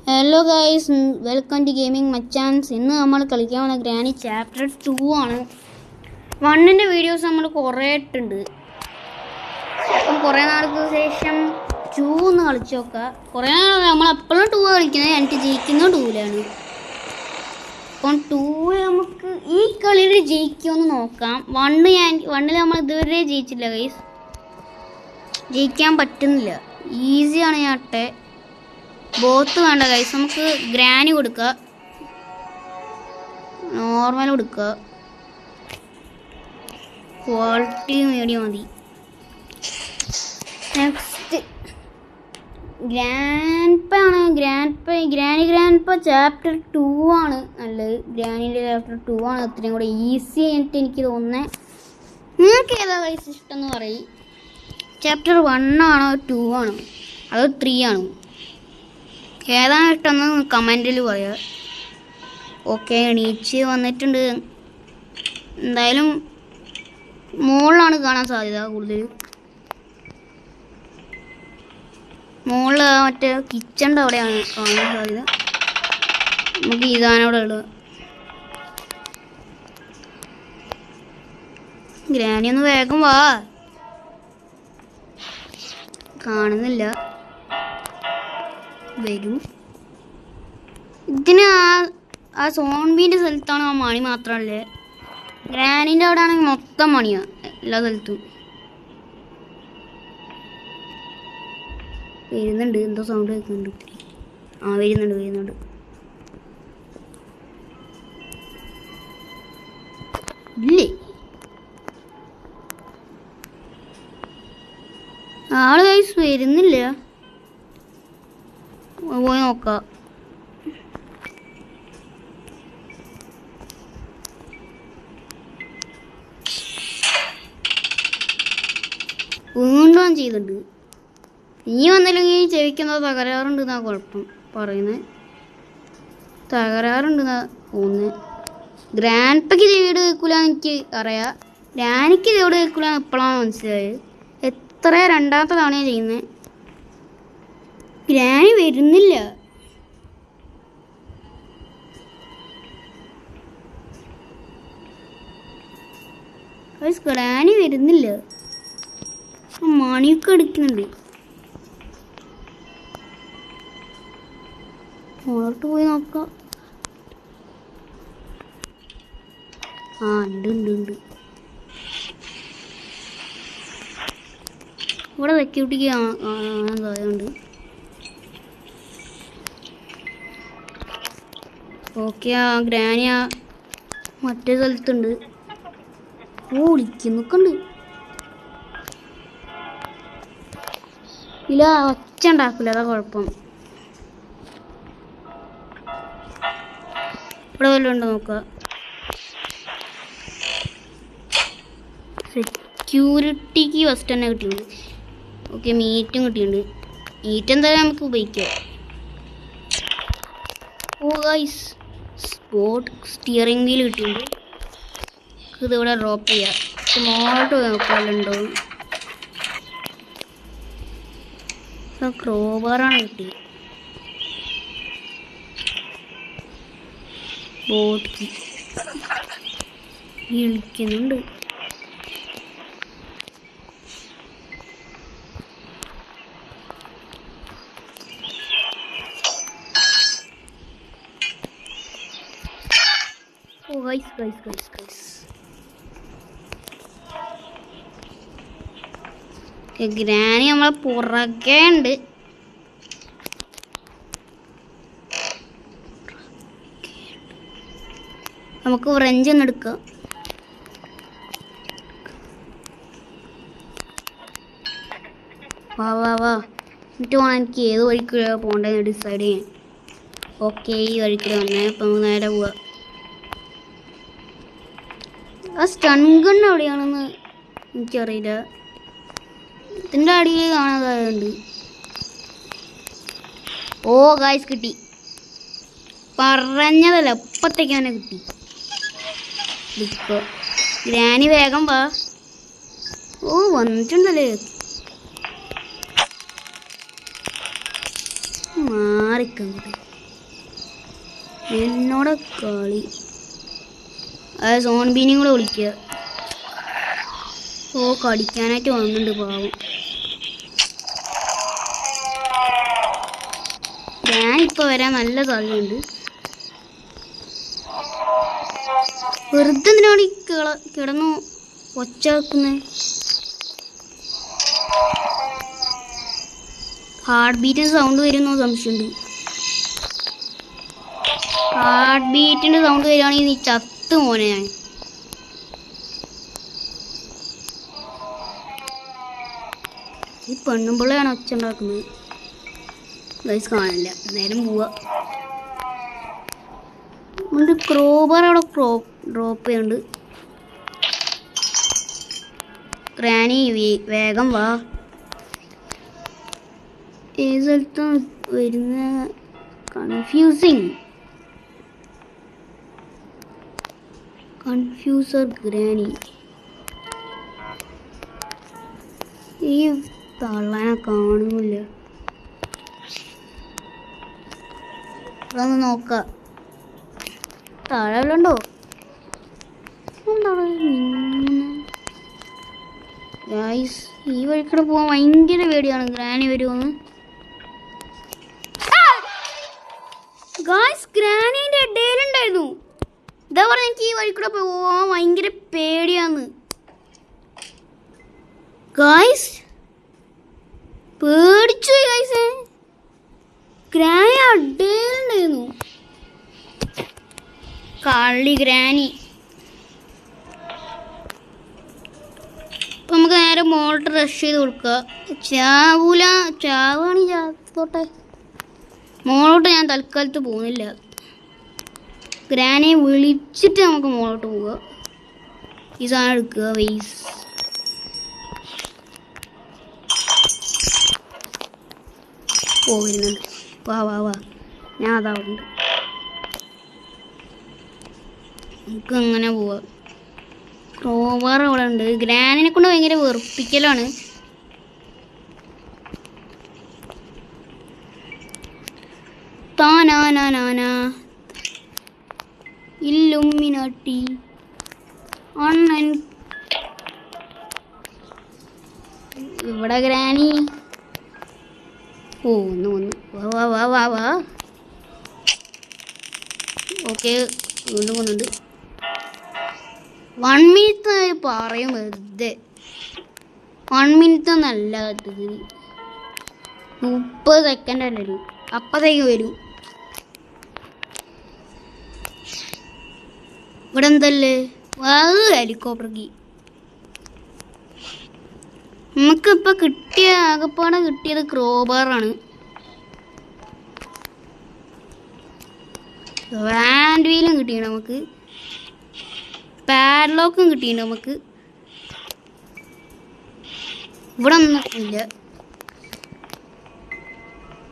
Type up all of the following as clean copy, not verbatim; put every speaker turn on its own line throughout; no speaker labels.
Hello guys, welcome to gaming മച്ചാൻസ്. ഇന്ന് നമ്മൾ കളിക്കാൻ വന്ന ഗ്രാനി ചാപ്റ്റർ 2 ആണ്. 1ൻ്റെ വീഡിയോസ് നമ്മൾ കുറേ ഇട്ടുണ്ട്. അപ്പം കുറേ നാൾക്ക് ശേഷം 2 ഒന്ന് കളിച്ച് നോക്കുക. കുറേ നാൾ നമ്മൾ എപ്പോഴും 2 കളിക്കുന്നത്, എനിക്ക് ജയിക്കുന്ന 2ലാണ്. അപ്പം 2 നമുക്ക് ഈ കളിയിൽ ജയിക്കുമെന്ന് നോക്കാം. 1ൽ നമ്മൾ ഇതുവരെ ജയിച്ചില്ല ഗൈസ്, ജയിക്കാൻ പറ്റുന്നില്ല. ഈസിയാണ് ഞാട്ടെ. ബോത്ത് വേണ്ട ഗൈസ്, നമുക്ക് ഗ്രാനി കൊടുക്കുക, നോർമൽ കൊടുക്കുക, ക്വാളിറ്റി മീഡിയം മതി. നെക്സ്റ്റ് ഗ്രാൻഡ് ആണ്. ഗ്രാൻഡ് ചാപ്റ്റർ 2 ആണ് നല്ലത്. ഗ്രാനിൻ്റെ ചാപ്റ്റർ 2 ആണ് അത്രയും കൂടെ ഈസി ആയിട്ട് എനിക്ക് തോന്നുന്നത്. നിങ്ങൾക്ക് ഏതാ ഗൈസ് ഇഷ്ടം എന്ന് പറയും. ചാപ്റ്റർ 1 ആണോ 2 ആണോ അതോ 3 ആണോ, ഏതാണ് ഇഷ്ടമെന്ന് കമൻറ്റിൽ പറയുക. ഓക്കെ, എണീച്ച് വന്നിട്ടുണ്ട്. എന്തായാലും മുകളിലാണ് കാണാൻ സാധ്യത കൂടുതൽ. മുകളിൽ മറ്റേ കിച്ചണിൻ്റെ അവിടെയാണ് കാണാൻ സാധ്യത. നമുക്ക് ഇതാനോടെ ഇടുക. ഗ്രാനി ഒന്ന് വേഗം വാ. കാണുന്നില്ല. വരും. ഇതിന് ആ സോൺബീൻ്റെ സ്ഥലത്താണ് ആ മണി മാത്രമല്ലേ. ഗ്രാനിൻ്റെ അവിടെ ആണെങ്കിൽ മൊത്തം മണിയാണ് എല്ലാ സ്ഥലത്തും. വരുന്നുണ്ട്, എന്തോ സൗണ്ട് കേൾക്കുന്നുണ്ട് ഒത്തിരി. വരുന്നുണ്ട്. ഇല്ലേ, ആള് കൈസ് വരുന്നില്ല. പോയി നോക്കാം. വീണ്ടും ചെയ്തിട്ടുണ്ട്. ഇനി വന്നില്ലെങ്കിൽ ചെവിക്കുന്നത് തകരാറുണ്ടെന്നാ കുഴപ്പം പറയുന്നത്. തകരാറുണ്ടെന്നാ തോന്നുന്നത്. ഗ്രാൻഡ്പയ്ക്ക് ചെവിയോട് കേൾക്കൂലെന്ന് എനിക്ക് അറിയാം. ഗ്രാനിക്ക് ചെവിയോട് കേൾക്കൂലെന്ന് എപ്പോഴാണ് മനസ്സിലായത്. എത്ര രണ്ടാമത്തെ തവണയാണ് ചെയ്യുന്നത്. ഗ്രാനി വരുന്നില്ല. ഗ്രാനി വരുന്നില്ല. മണിയൊക്കെ അടിക്കുന്നുണ്ട്. മുകളോട്ട് പോയി നോക്കാം. ഉണ്ട്. ഇവിടെ സെക്യൂരിറ്റിക്ക് കാണാൻ സാധ്യതയുണ്ട്. ഓക്കെ, ഗ്രാനി മറ്റേ സ്ഥലത്തുണ്ട്. ഓടിക്കുന്നൊക്കെ ഉണ്ട്. ഇല്ല, ഒച്ച ഉണ്ടാക്കില്ല, അതാ കുഴപ്പം. ഇവിടെ വല്ലതും ഉണ്ടോ നോക്കുക. സെക്യൂരിറ്റിക്ക് ഫസ്റ്റ് തന്നെ കിട്ടിയിട്ടുണ്ട്. ഓക്കെ, മീറ്റും കിട്ടിയിട്ടുണ്ട്. മീറ്റ് എന്തായാലും നമുക്ക് ഉപയോഗിക്കാം. ഗൈസ്, സ്പോട്ട് സ്റ്റിയറിംഗ് വീൽ കിട്ടിയിട്ടുണ്ട്. ഇതിവിടെ ഡ്രോപ്പ് ചെയ്യാം. മോളോട്ട് നോക്കാറുണ്ടോ. ക്രോബാറാണ് കിട്ടിയത്. ബോട്ട് വിളിക്കുന്നുണ്ട്. ഗൈസ് ഗ്രാനി നമ്മളെ പുറകെ ഉണ്ട്. നമുക്ക് ഫ്രഞ്ച് ഒന്ന് എടുക്കാം. വാ എന്നിട്ട് വേണം എനിക്ക് ഏത് വഴിക്ക് പോകേണ്ടതെന്ന് ഡിസൈഡ് ചെയ്യാൻ. ഓക്കെ, ഈ വഴിക്ക് വന്നേ. അപ്പം നമുക്ക് നേരെ പോവാ. ആ സ്റ്റൺ ഗൺ എവിടെയാണെന്ന് എനിക്കറിയില്ല. ഇതിൻ്റെ അടിയിൽ കാണാതായുണ്ട്. ഗായ്സ് കിട്ടി. പറഞ്ഞതല്ല, ഇപ്പത്തേക്ക് തന്നെ കിട്ടി. ഇപ്പോൾ ഗ്രാനി വേഗം വാ. വന്നിട്ടുണ്ടല്ലേ. മാറിക്കുന്നത് എന്നോട് കളി. അത് സോൺബീനും കൂടെ വിളിക്കുക. ഓ കടിക്കാനായിട്ട് വന്നിട്ടുണ്ട് പാവം. ഞാനിപ്പോൾ വരാൻ നല്ല സാധ്യതയുണ്ട്. വെറുതെ എന്തിനാണ് ഈ കിടന്നു ഒച്ച വെക്കുന്നത്? ഹാർട്ട് ബീറ്റിന് സൗണ്ട് വരുന്നോ സംശയമുണ്ട്. ഹാർട്ട് ബീറ്റിൻ്റെ സൗണ്ട് വരികയാണെങ്കിൽ നീ ചത്ത് മോനെ. ഞാൻ ഈ പെണ്ണുമ്പിള്ളയാണ് ഒച്ച ഉണ്ടാക്കുന്നത്. ഗൈസ് കാണില്ല, നേരം പോവാ. ഒരു ക്രോബർ അവിടെ ഡ്രോപ്പ് ചെയ്യുന്നുണ്ട്. ഗ്രാനി വേഗം വാ. ഏത് സ്ഥലത്തും വരുന്ന കൺഫ്യൂസർ ഗ്രാനി. ഈ തള്ളാനെ കാണുന്നില്ല. അതൊന്ന് നോക്കാം. താഴെ ഉണ്ടോ? ഗൈസ് ഈ വഴിക്കൂടെ പോകാൻ ഭയങ്കര പേടിയാണ്. ഗ്രാനി വരുമെന്ന്. ഗൈസ് ഗ്രാനീൻ്റെ ഇടയിലുണ്ടായിരുന്നു. ഇതാ പറഞ്ഞ എനിക്ക് ഈ വഴിക്കൂടെ പോകാൻ ഭയങ്കര പേടിയാന്ന്. ഗൈസ് പേടിച്ചു ഗൈസ്. ഗ്രാനി അടയിലുണ്ടായിരുന്നു. കള്ളി ഗ്രാനി. അപ്പം നമുക്ക് നേരെ മോളിട്ട് റഷ് ചെയ്ത് കൊടുക്കുക. ചാവുകയാണെങ്കിൽ ചാത്തോട്ടെ. മോളോട്ട് ഞാൻ തൽക്കാലത്ത് പോകുന്നില്ല. ഗ്രാനിയെ വിളിച്ചിട്ട് നമുക്ക് മോളോട്ട് പോവുക. ഈ സാധനം എടുക്കുക. വെയ്സ് വരുന്നുണ്ട്. വാ വാ വാ, ഞാൻ അതാ ഉണ്ട്. നമുക്ക് അങ്ങനെ പോവാം. ക്രോബർ അവിടെ ഉണ്ട്. ഗ്രാനിനെ കൊണ്ട് ഭയങ്കര വെറുപ്പിക്കലാണ്. താനാനാനാ ഇല്ലുമിനാട്ടി അണ്ണൻ. ഇവിടെ ഗ്രാനി. ഓ ഒന്ന് വാ വാ വാ വാ വാ. ഓക്കെ വീണ്ടും വന്നുണ്ട്. 1 മിനിറ്റ് പറയും വെറുതെ. 1 മിനിറ്റ് ഒന്നല്ല കേട്ടത്. 30 സെക്കൻഡ് അല്ലേ വരും. അപ്പത്തേക്ക് വരും. ഇവിടെ എന്തല്ലേ ഹെലികോപ്റ്റർക്ക്. നമുക്കിപ്പോൾ ആകപ്പാടെ കിട്ടിയത് ക്രോബാറാണ്. ഹാൻഡ് വീലും കിട്ടിയിട്ടുണ്ട് നമുക്ക്. പാഡ്ലോക്കും കിട്ടിയിട്ടുണ്ട് നമുക്ക്. ഇവിടെ ഒന്നും ഇല്ല.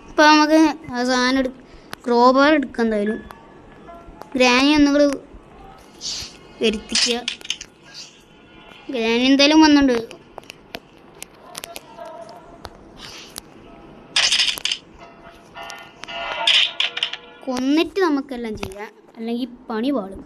ഇപ്പം നമുക്ക് ആ സാധനം ക്രോബാർ എടുക്കാൻ എന്തായാലും. ഗ്രാനി ഒന്നുകൂടെ വരുത്തിക്കുക. ഗ്രാനി എന്തായാലും വന്നിട്ടുണ്ട്. കൊന്നിട്ട് നമുക്കെല്ലാം ചെയ്യാം, അല്ലെങ്കിൽ പണി പാടും.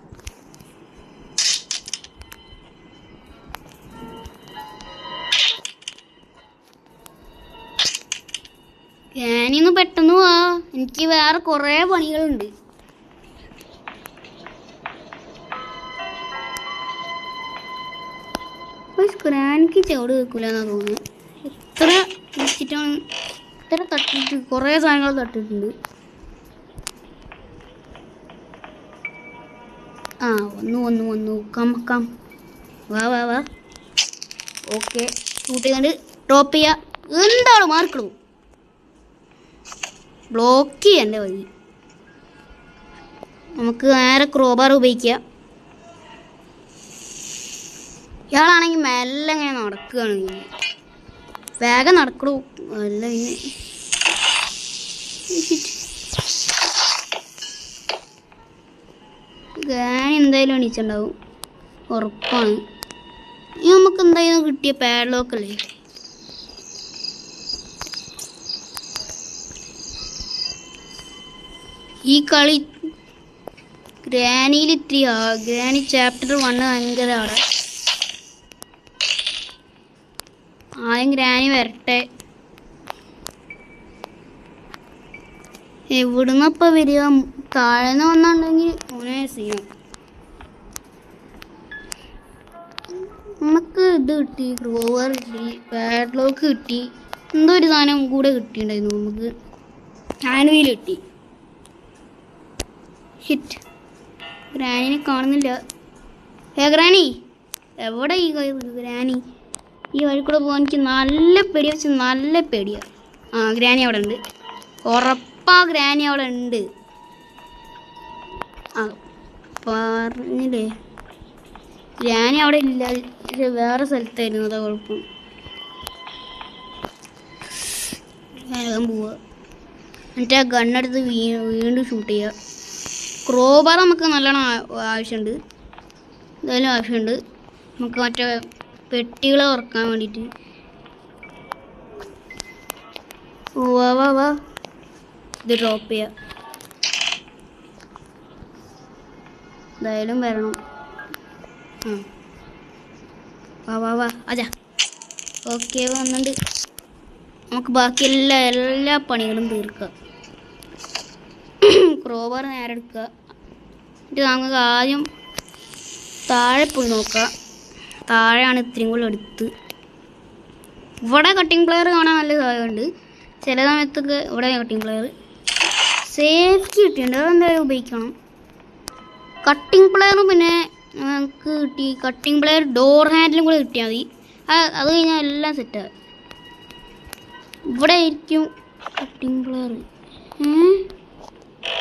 ഗ്രാനിന്ന് പെട്ടെന്ന് പോവാ. എനിക്ക് വേറെ കുറേ പണികളുണ്ട്. ഗ്രാനിക്ക് ചുവട് വെക്കൂലെന്നാ തോന്നുന്നത്. എത്ര വെച്ചിട്ടാണ് ഇത്ര തട്ടിട്ട് കുറേ സാധനങ്ങൾ തട്ടിട്ടുണ്ട്. ആ വന്നു കം വാ വാ വാ. ഓക്കെ ഷൂട്ട് ചെയ്തുകൊണ്ട് ഡ്രോപ്പ് ചെയ്യുക. എന്താണ് മാർക്കിടും ബ്ലോക്ക് ചെയ്യണ്ട വഴി. നമുക്ക് നേരെ ക്രോബാർ ഉപയോഗിക്കുക. ഇയാളാണെങ്കിൽ മെല്ലെ ഇങ്ങനെ നടക്കുകയാണ്. വേഗം നടക്കണു. അല്ല പിന്നെ ഗ്രാനി എന്തായാലും എണീച്ചുണ്ടാവും, ഉറപ്പാണ്. ഇനി നമുക്ക് എന്തായാലും കിട്ടിയ പാഡ്ലോക്കല്ലേ. ഈ കളി ഗ്രാനിയിലിത്തിരി ഗ്രാനി ചാപ്റ്റർ 1 ഭയങ്കര അവിടെ. ആദ്യം ഗ്രാനി വരട്ടെ. എവിടുന്നപ്പം വരിക? താഴെന്ന് വന്നിട്ടുണ്ടെങ്കിൽ ഓനെ ചെയ്യും. നമുക്ക് ഇത് കിട്ടി, ക്രോവർ കിട്ടി, പാഡ്ലോക്ക് കിട്ടി, എന്തോ ഒരു സാധനം കൂടെ കിട്ടിയിട്ടുണ്ടായിരുന്നു നമുക്ക്. ഹാൻഡ് കിട്ടി. ഹിറ്റ്. ഗ്രാനിനെ കാണുന്നില്ല. ഗ്രാനി എവിടെ? ഈ ഗ്രാനി ഈ വഴി കൂടെ പോകാൻ എനിക്ക് നല്ല പേടിയാ, വെച്ച് നല്ല പേടിയാണ്. ഗ്രാനി അവിടെ ഉണ്ട്, ഉറപ്പാ ഗ്രാനി അവിടെ ഉണ്ട്. പറഞ്ഞില്ലേ ഗ്രാനി അവിടെ ഇല്ല, വേറെ സ്ഥലത്തായിരുന്നു. അതാ കുഴപ്പം. വേഗം പോവുക. എന്നിട്ട് ആ ഗണ്ണെടുത്ത് വീണ്ടും ഷൂട്ട് ചെയ്യുക. ക്രോബാർ നമുക്ക് നല്ലോണം ആവശ്യമുണ്ട്, എന്തായാലും ആവശ്യമുണ്ട്. നമുക്ക് മറ്റേ പെട്ടികളെ ഉറക്കാൻ വേണ്ടിയിട്ട്. വാ ഇത് ഡ്രോപ്പ് ചെയ്യാം. എന്തായാലും വരണം. വാ അജാ. ഓക്കെ വന്നിട്ടുണ്ട്. നമുക്ക് ബാക്കി എല്ലാ പണികളും തീർക്കാം. ക്രോബാർ നേരെ എടുക്കുക. എന്നിട്ട് നമുക്ക് ആദ്യം താഴെ പോയി നോക്കാം. താഴെയാണ് ഇത്രയും കൂടെ എടുത്ത്. ഇവിടെ കട്ടിംഗ് പ്ലെയർ കാണാൻ നല്ല സാധ്യതയുണ്ട്. ചില സമയത്തൊക്കെ ഇവിടെ കട്ടിംഗ് പ്ലെയർ സേഫ്റ്റി കിട്ടിയിട്ടുണ്ട്, അതെന്തായാലും ഉപയോഗിക്കണം. കട്ടിംഗ് പ്ലെയറും പിന്നെ നമുക്ക് കിട്ടി. കട്ടിംഗ് പ്ലെയർ ഡോർ ഹാൻഡിലും കൂടെ കിട്ടിയാൽ മതി. അത് കഴിഞ്ഞാൽ എല്ലാം സെറ്റാണ്. ഇവിടെ ആയിരിക്കും കട്ടിംഗ് പ്ലെയർ.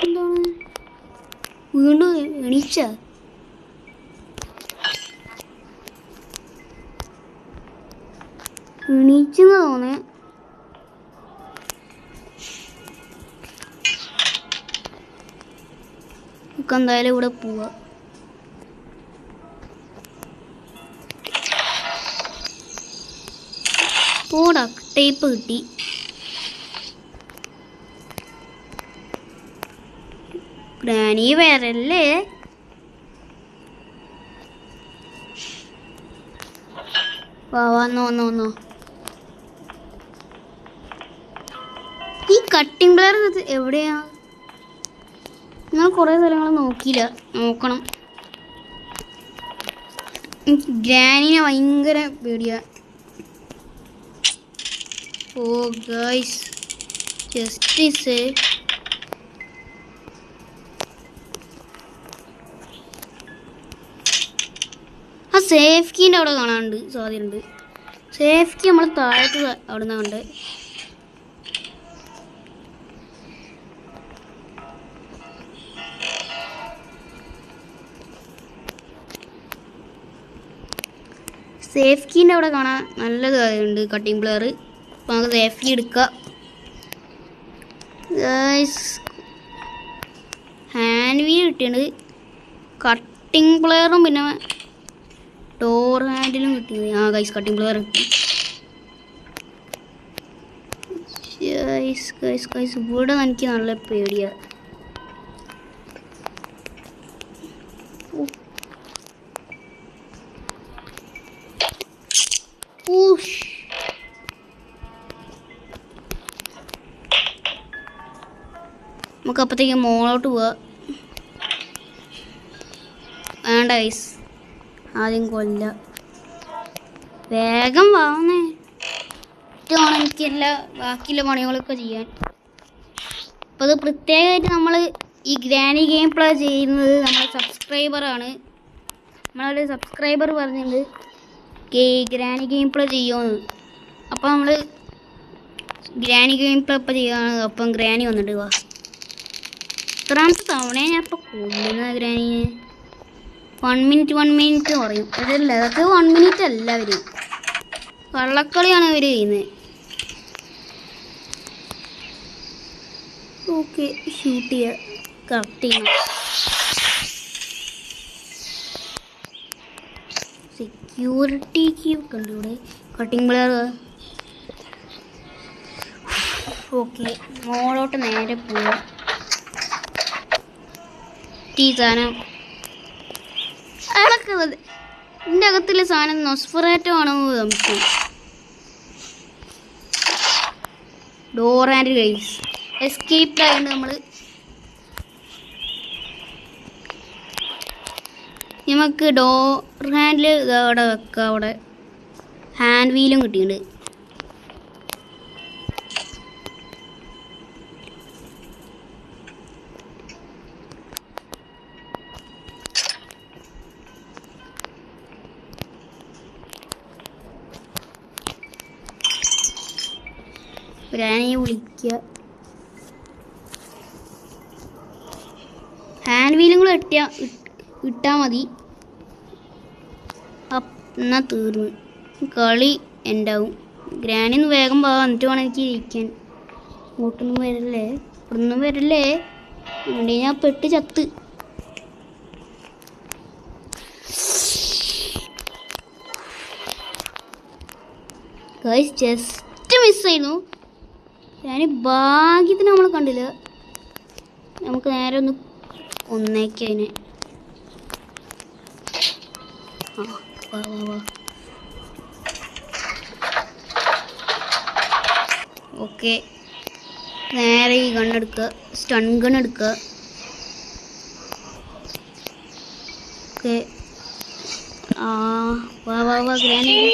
എന്താണ് വീണ്ടും എണീച്ച? എണീച്ചെന്ന് തോന്നേ. നമുക്ക് എന്തായാലും ഇവിടെ പോവാ. ടേപ്പ് കിട്ടി. ഗ്രാനി വേറല്ലേ? വന്നോ. ഈ കട്ടിംഗ് പ്ലെയർ എവിടെയാ? നിങ്ങൾ കുറേ സ്ഥലങ്ങൾ നോക്കിയില്ല, നോക്കണം. എനിക്ക് ഗ്രാനിനെ ഭയങ്കര പേടിയാ. ഓ ഗൈസ്, ജസ്റ്റിസ്. ആ സേഫ് കീൻ്റെ അവിടെ കാണാനുണ്ട്, സാധ്യതയുണ്ട്. സേഫ് കീ നമ്മൾ താഴത്ത് അവിടെ നിന്ന് കണ്ടേ. സേഫ് കീൻ്റെ അവിടെ കാണാൻ നല്ല കാര്യമുണ്ട് കട്ടിംഗ് പ്ലെയർ. അപ്പോൾ നമുക്ക് സേഫ് കീ എടുക്കാം. ഹാൻഡ് വീൽ കിട്ടിയിട്ടുണ്ട്, കട്ടിംഗ് പ്ലെയറും പിന്നെ ഡോർ ഹാൻഡിലും കിട്ടിയത്. ഗൈസ് കട്ടിംഗ് പ്ലെയർ കിട്ടി. ഗൈസ് ഇവിടെ എനിക്ക് നല്ല പേടിയാണ്. നമുക്ക് അപ്പോഴത്തേക്ക് മോളോട്ട് പോവാ. വേണ്ട ഗൈസ്, ആദ്യം കൊല്ല. വേഗം വാങ്ങണേ, വേണം എനിക്കെല്ലാ ബാക്കിയുള്ള പണികളൊക്കെ ചെയ്യാൻ. അപ്പോൾ അത് പ്രത്യേകമായിട്ട് നമ്മൾ ഈ ഗ്രാനി ഗെയിം പ്ലേ ചെയ്യുന്നത് നമ്മുടെ സബ്സ്ക്രൈബറാണ്. നമ്മളൊരു സബ്സ്ക്രൈബർ പറഞ്ഞിട്ടുണ്ട് ഗ്രാനി ഗെയിം പ്ലേ ചെയ്യുമെന്ന്. അപ്പോൾ നമ്മൾ ഗ്രാനി ഗെയിം പ്ലേ ഇപ്പോൾ ചെയ്യുകയാണ്. അപ്പം ഗ്രാനി വന്നിട്ട് വാ. എത്രാമത്തെ തവണയാണ് ഞാൻ ഇപ്പോൾ കൊല്ലുന്ന ഗ്രാനിയെ? 1 മിനിറ്റ് പറയും. അതല്ല, അതൊക്കെ 1 മിനിറ്റ് അല്ല. അവർ കള്ളക്കളിയാണ് ഇവർ ചെയ്യുന്നത്. ഓക്കെ, ഷൂട്ട് ചെയ്യുക, കറക്റ്റ് ചെയ്യണം. സെക്യൂരിറ്റി കീ ഒക്കെ ഉണ്ട് ഇവിടെ. Cutting player. ഓക്കെ, മോളോട്ട് നേരെ പോവാം. ഈ സാധനം അയാളൊക്കെ ഇതിൻ്റെ അകത്തുള്ള സാധനം നൊസ്ഫെറാറ്റോ ആണെന്ന് നമുക്ക് ഡോർ ആൻഡ് ഗൈസ് എസ്കേപ്പ് ആയതുകൊണ്ട് നമ്മൾ നമുക്ക് ഡോർ ഹാൻഡിൽ അവിടെ വെക്കാം. അവിടെ ഹാൻഡ് വീലും കിട്ടിയിട്ടുണ്ട്. ഗ്രാനിയെ വിളിക്കുക. ഹാൻഡ് വീലും കൂടെ ഇട്ടാൽ മതി. എന്നാൽ തീർന്നു, കളി ഉണ്ടാവും. ഗ്രാനിന്ന് വേഗം പോകാൻ എന്നിട്ട് വേണം എനിക്ക് ഇരിക്കാൻ. ഇങ്ങോട്ടൊന്നും വരല്ലേ, ഇവിടൊന്നും വരല്ലേ, അതുകൊണ്ട് ഞാൻ പെട്ട് ചത്ത്. ഗൈസ് ജസ്റ്റ് മിസ്സായിരുന്നു. ഞാൻ ഭാഗ്യത്തിന് നമ്മളെ കണ്ടില്ല. നമുക്ക് നേരെ ഒന്ന് ഒന്നേക്കതിനെ. ഓക്കെ, നേരെ ഈ ഗണ്ണെടുക്കുക, സ്റ്റൺ ഗൺ എടുക്കുക. ഓക്കെ, വാ ഗ്രാനേഡ്.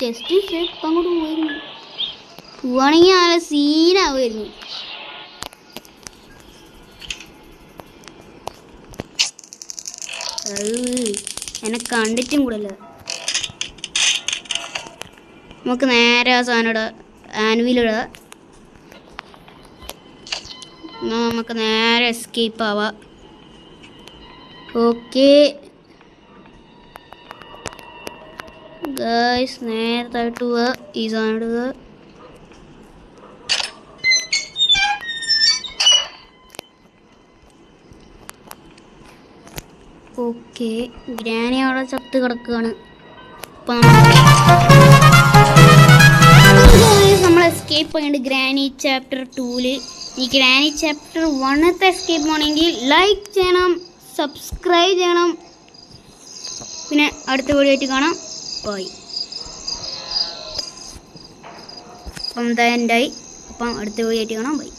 ജസ്റ്റ് ഇപ്പം അങ്ങോട്ട് പോയിരുന്നു. പോവാണെങ്കിൽ നല്ല സീനാവുമായിരുന്നു. എന്നെ കണ്ടിട്ടും കൂടല്ല. നമുക്ക് നേരെ ആ സാധനം ഇടുക, ആനുവിലിടുക. എന്നാൽ നമുക്ക് നേരെ എസ്കേപ്പ് ആവാം. ഓക്കെ ഗൈസ്, നേരത്തായിട്ട് പോവുക, ഈ സാധനം ഇടുക. ഓക്കെ, ഗ്രാനി അവിടെ ചത്ത് കിടക്കുകയാണ്. അപ്പം നമ്മൾ എസ്കേപ്പ് ചെയ്യേണ്ട ഗ്രാനി ചാപ്റ്റർ 2-ൽ. ഈ ഗ്രാനി ചാപ്റ്റർ 1-ത്തെ എസ്കേപ്പ് ആണെങ്കിൽ ലൈക്ക് ചെയ്യണം, സബ്സ്ക്രൈബ് ചെയ്യണം. പിന്നെ അടുത്ത വീഡിയോ ആയിട്ട് കാണാം. ബൈ. അപ്പം എന്താ എൻ്റെ അപ്പം അടുത്ത വീഡിയോ ആയിട്ട് കാണാം. ബൈ.